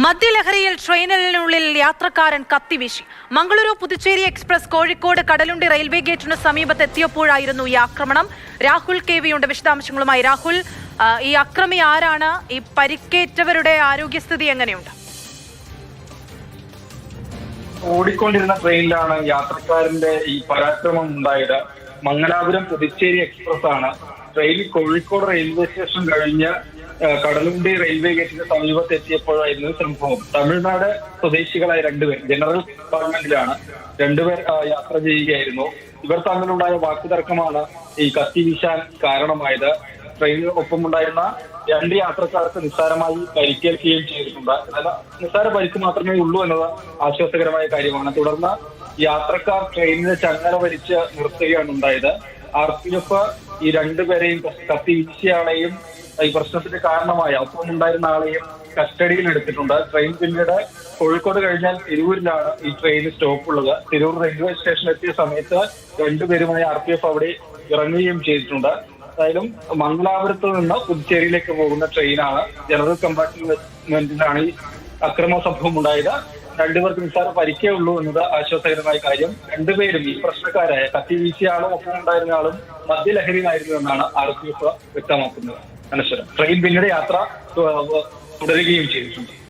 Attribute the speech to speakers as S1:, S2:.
S1: മദ്യലഹരിയിൽ ട്രെയിനിനുള്ളിൽ യാത്രക്കാരൻ കത്തിവീശി. Mangaluru Puducherry express Kozhikode Kadalundi railway ഗേറ്റിന് സമീപത്തെത്തിയപ്പോഴായിരുന്നു ഈ ആക്രമണം. രാഹുൽ KV ഉണ്ട് വിശദാംശങ്ങളുമായി. രാഹുൽ, ഈ അക്രമി ആരാണ്? ഈ പരിക്കേറ്റവരുടെ ആരോഗ്യസ്ഥിതി എങ്ങനെയുണ്ട്?
S2: ഓടിക്കൊണ്ടിരുന്ന ട്രെയിനിലാണ് യാത്രക്കാരന്റെ ഈ പരാക്രമം ഉണ്ടായത്. മംഗലാപുരം പുതുച്ചേരി എക്സ്പ്രസ് ആണ്. ട്രെയിൻ കോഴിക്കോട് റെയിൽവേ സ്റ്റേഷൻ കഴിഞ്ഞ് കടലുണ്ടി റെയിൽവേ ഗേറ്റിന് സമീപത്ത് എത്തിയപ്പോഴായിരുന്നു സംഭവം. തമിഴ്നാട് സ്വദേശികളായ രണ്ടുപേർ ജനറൽ കമ്പാർട്ട്മെന്റിലാണ് രണ്ടുപേർ യാത്ര ചെയ്യുകയായിരുന്നു. ഇവർ തമ്മിലുണ്ടായ വാക്കുതർക്കമാണ് ഈ കത്തി വീശാൻ കാരണമായത്. ട്രെയിനിൽ ഒപ്പമുണ്ടായിരുന്ന രണ്ട് യാത്രക്കാർക്ക് നിസ്സാരമായി പരിക്കേൽക്കുകയും ചെയ്തിട്ടുണ്ട്. എന്നാൽ നിസ്സാര പരിക്ക് മാത്രമേ ഉള്ളൂ എന്നത് ആശ്വാസകരമായ കാര്യമാണ്. തുടർന്ന് യാത്രക്കാർ ട്രെയിനിന് ചങ്ങല വലിച്ച് നിർത്തുകയാണ് ഉണ്ടായത്. RPF ഈ രണ്ടുപേരെയും കത്തി വീശിയാളെയും ഈ പ്രശ്നത്തിന് കാരണമായ ഒപ്പമുണ്ടായിരുന്ന ആളെയും കസ്റ്റഡിയിൽ എടുത്തിട്ടുണ്ട്. ട്രെയിൻ പിന്നീട് കോഴിക്കോട് കഴിഞ്ഞാൽ തിരൂരിലാണ് ഈ ട്രെയിൻ സ്റ്റോപ്പ് ഉള്ളത്. തിരൂർ റെയിൽവേ സ്റ്റേഷനിൽ എത്തിയ സമയത്ത് രണ്ടുപേരുമായി RPF അവിടെ ഇറങ്ങുകയും ചെയ്തിട്ടുണ്ട്. എന്തായാലും മംഗലാപുരത്ത് നിന്ന് പുതുച്ചേരിയിലേക്ക് പോകുന്ന ട്രെയിനാണ്. ജനറൽ കമ്പാർട്ട്മെന്റിലാണ് ഈ അക്രമ സംഭവം ഉണ്ടായത്. രണ്ടുപേർക്ക് നിസ്സാര പരിക്കേ ഉള്ളൂ എന്നത് ആശ്വാസകരമായ കാര്യം. രണ്ടുപേരും ഈ പ്രശ്നക്കാരായ കത്തി വീശിയ ആളും ഒപ്പം ഉണ്ടായിരുന്ന ആളും മദ്യലഹരിയിലായിരുന്നു എന്നാണ് RPF വ്യക്തമാക്കുന്നത്. അനശ്വരം ട്രെയിൻ പിന്നീട് യാത്ര തുടരുകയും ചെയ്തിട്ടുണ്ട്.